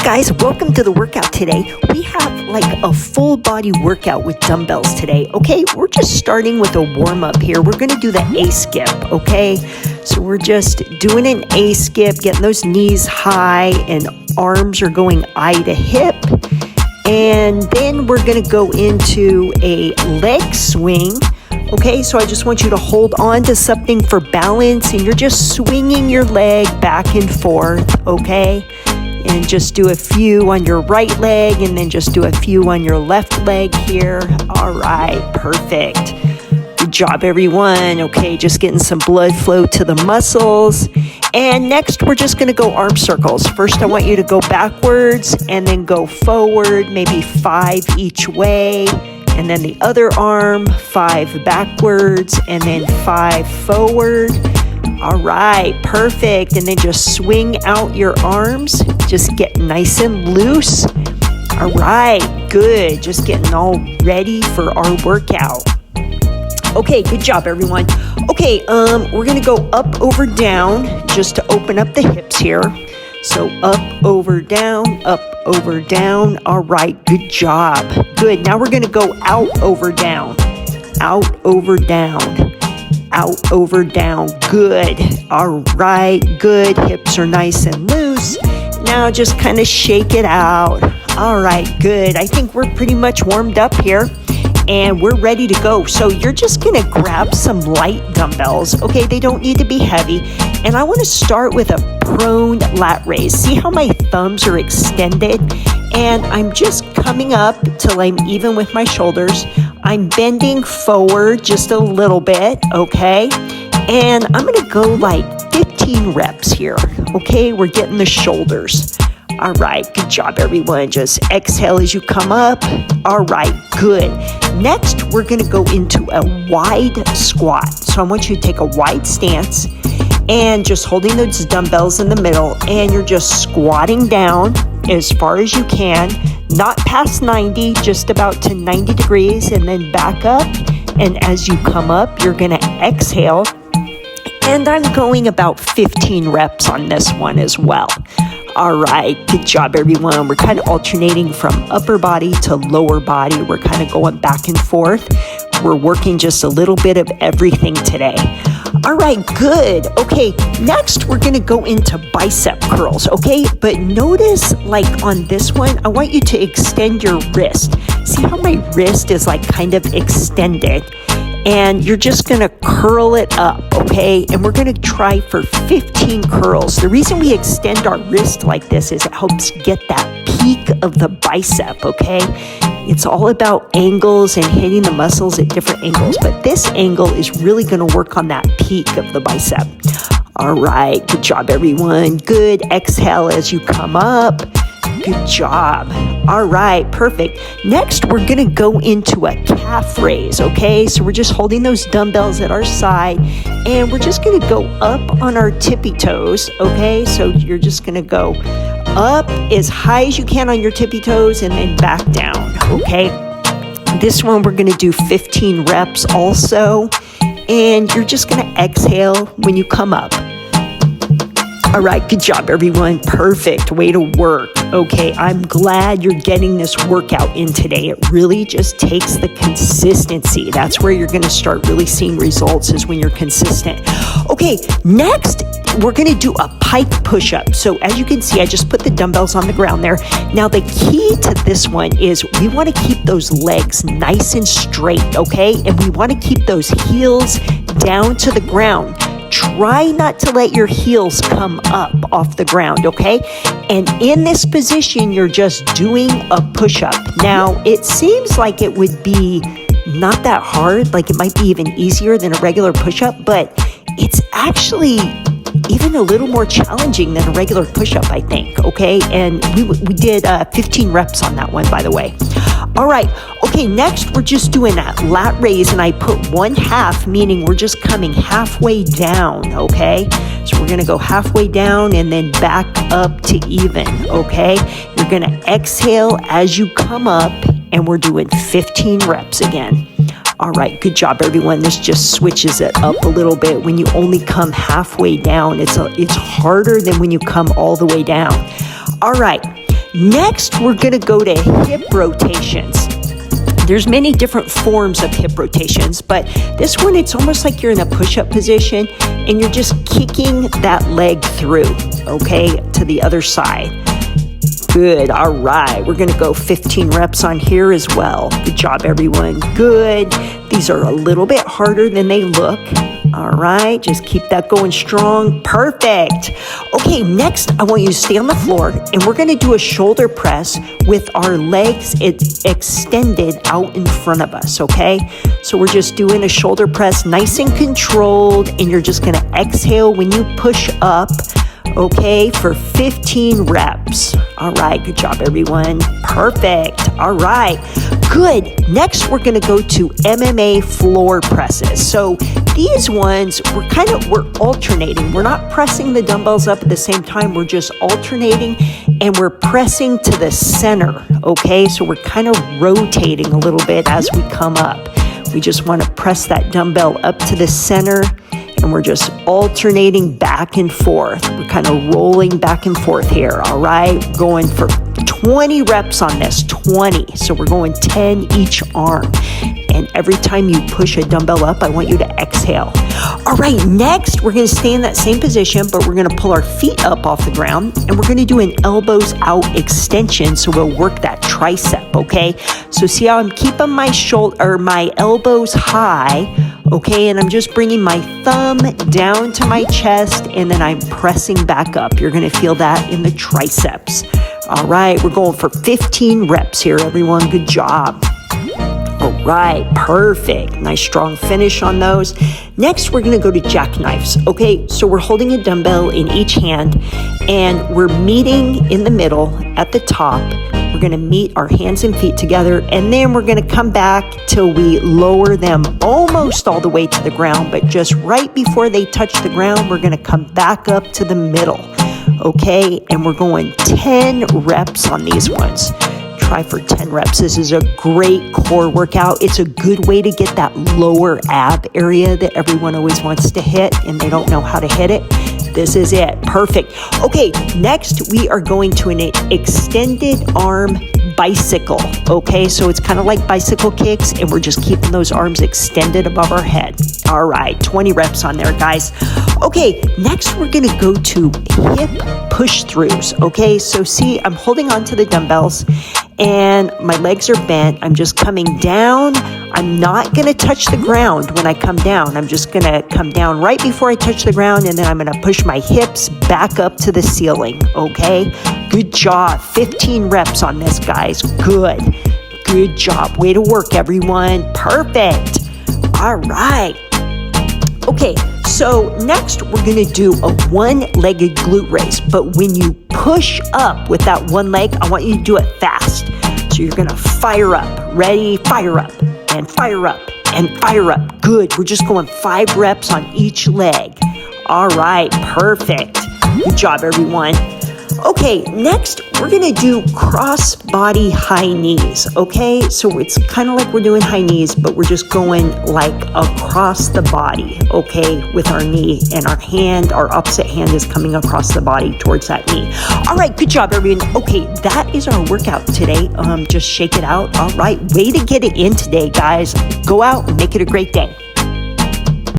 guys, welcome to the workout today. We have like a full body workout with dumbbells today, okay? We're just starting with a warm up here. We're gonna do the A skip, okay? So we're just doing an A skip, getting those knees high and arms are going eye to hip. And then we're gonna go into a leg swing. Okay, so I just want you to hold on to something for balance and you're just swinging your leg back and forth, okay? And just do a few on your right leg and then just do a few on your left leg here. All right, perfect. Good job, everyone. Okay, just getting some blood flow to the muscles. And next, we're just gonna go arm circles. First, I want you to go backwards and then go forward, maybe 5 each way. And then the other arm, 5 backwards and then 5 forward. All right, perfect. And then just swing out your arms. Just get nice and loose. All right, good. Just getting all ready for our workout. Okay, good job, everyone. Okay, we're gonna go up, over, down, just to open up the hips here. So up, over, down, up, over, down. All right, good job. Good, now we're gonna go out, over, down. Out, over, down. Out, over, down. Good. All right, good. Hips are nice and loose. Now just kind of shake it out. All right, good. I think we're pretty much warmed up here and we're ready to go. So you're just gonna grab some light dumbbells. Okay, they don't need to be heavy. And I wanna start with a prone lat raise. See how my thumbs are extended? And I'm just coming up till I'm even with my shoulders. I'm bending forward just a little bit, okay? And I'm gonna go like 15 reps here, okay? We're getting the shoulders. All right, good job, everyone. Just exhale as you come up. All right, good. Next, we're gonna go into a wide squat. So I want you to take a wide stance and just holding those dumbbells in the middle, and you're just squatting down as far as you can, not past 90, just about to 90 degrees, and then back up. And as you come up, you're gonna exhale. And I'm going about 15 reps on this one as well. All right, good job, everyone. We're kind of alternating from upper body to lower body. We're kind of going back and forth. We're working just a little bit of everything today. All right, good. Okay, next we're gonna go into bicep curls, okay? But notice, like on this one, I want you to extend your wrist. See how my wrist is like kind of extended? And you're just gonna curl it up, okay? And we're gonna try for 15 curls. The reason we extend our wrist like this is it helps get that peak of the bicep, okay? It's all about angles and hitting the muscles at different angles, but this angle is really gonna work on that peak of the bicep. All right, good job, everyone. Good, exhale as you come up. Good job. All right, perfect. Next, we're gonna go into a calf raise, okay? So we're just holding those dumbbells at our side and we're just gonna go up on our tippy toes, okay? So you're just gonna go up as high as you can on your tippy toes and then back down, okay? This one, we're gonna do 15 reps also, and you're just gonna exhale when you come up. All right, good job, everyone. Perfect way to work. Okay, I'm glad you're getting this workout in today. It really just takes the consistency. That's where you're gonna start really seeing results, is when you're consistent. Okay, next, we're gonna do a pike push-up. So as you can see, I just put the dumbbells on the ground there. Now the key to this one is we wanna keep those legs nice and straight, okay? And we wanna keep those heels down to the ground. Try not to let your heels come up off the ground, okay? And in this position, you're just doing a push-up. Now, it seems like it would be not that hard, like it might be even easier than a regular push-up, but it's actually even a little more challenging than a regular push-up, I think, okay? And we did 15 reps on that one, by the way. All right, okay, next we're just doing that lat raise, and I put 1/2, meaning we're just coming halfway down, okay? So we're gonna go halfway down and then back up to even, okay? You're gonna exhale as you come up, and we're doing 15 reps again. All right, good job, everyone. This just switches it up a little bit. When you only come halfway down, it's harder than when you come all the way down. All right, Next, we're gonna go to hip rotations. There's many different forms of hip rotations, but this one, it's almost like you're in a push-up position and you're just kicking that leg through, okay, to the other side. Good, all right, we're gonna go 15 reps on here as well. Good job, everyone, good. These are a little bit harder than they look. All right, just keep that going strong. Perfect. Okay, next, I want you to stay on the floor, and we're gonna do a shoulder press with our legs extended out in front of us, okay? So we're just doing a shoulder press, nice and controlled, and you're just gonna exhale when you push up, okay, for 15 reps. All right, good job, everyone. Perfect. All right, good. Next, we're gonna go to MMA floor presses. So these ones, we're alternating. We're not pressing the dumbbells up at the same time. We're just alternating and we're pressing to the center, okay? So we're kind of rotating a little bit as we come up. We just want to press that dumbbell up to the center and we're just alternating back and forth. We're kind of rolling back and forth here, all right? Going for 20 reps on this, 20. So we're going 10 each arm. And every time you push a dumbbell up, I want you to exhale. All right, next, we're gonna stay in that same position, but we're gonna pull our feet up off the ground and we're gonna do an elbows out extension. So we'll work that tricep, okay? So see how I'm keeping my elbows high, okay? And I'm just bringing my thumb down to my chest and then I'm pressing back up. You're gonna feel that in the triceps. All right, we're going for 15 reps here, everyone. Good job. All right, perfect. Nice strong finish on those. Next, we're gonna go to jackknives. Okay, so we're holding a dumbbell in each hand and we're meeting in the middle at the top. We're gonna meet our hands and feet together and then we're gonna come back till we lower them almost all the way to the ground, but just right before they touch the ground, we're gonna come back up to the middle. Okay, and we're going 10 reps on these ones. Try for 10 reps. This is a great core workout. It's a good way to get that lower ab area that everyone always wants to hit and they don't know how to hit it. This is it. Perfect. Okay, next we are going to an extended arm bicycle. Okay, so it's kind of like bicycle kicks and we're just keeping those arms extended above our head. All right, 20 reps on there, guys. Okay, next we're gonna go to hip push throughs. Okay, so see, I'm holding on to the dumbbells and my legs are bent. I'm just coming down. I'm not gonna touch the ground when I come down. I'm just gonna come down right before I touch the ground and then I'm gonna push my hips back up to the ceiling, okay? Good job, 15 reps on this, guys, good. Good job, way to work, everyone, perfect. All right. Okay, so next we're gonna do a one-legged glute raise, but when you push up with that one leg, I want you to do it fast. So you're gonna fire up, ready, fire up, and fire up, and fire up. Good, we're just going 5 reps on each leg. All right, perfect. Good job, everyone. Okay, next we're gonna do cross body high knees, okay? So it's kind of like we're doing high knees, but we're just going like across the body, okay, with our knee and our opposite hand is coming across the body towards that knee. All right, good job, everyone. Okay, that is our workout today. Just shake it out. All right, way to get it in today, guys. Go out and make it a great day.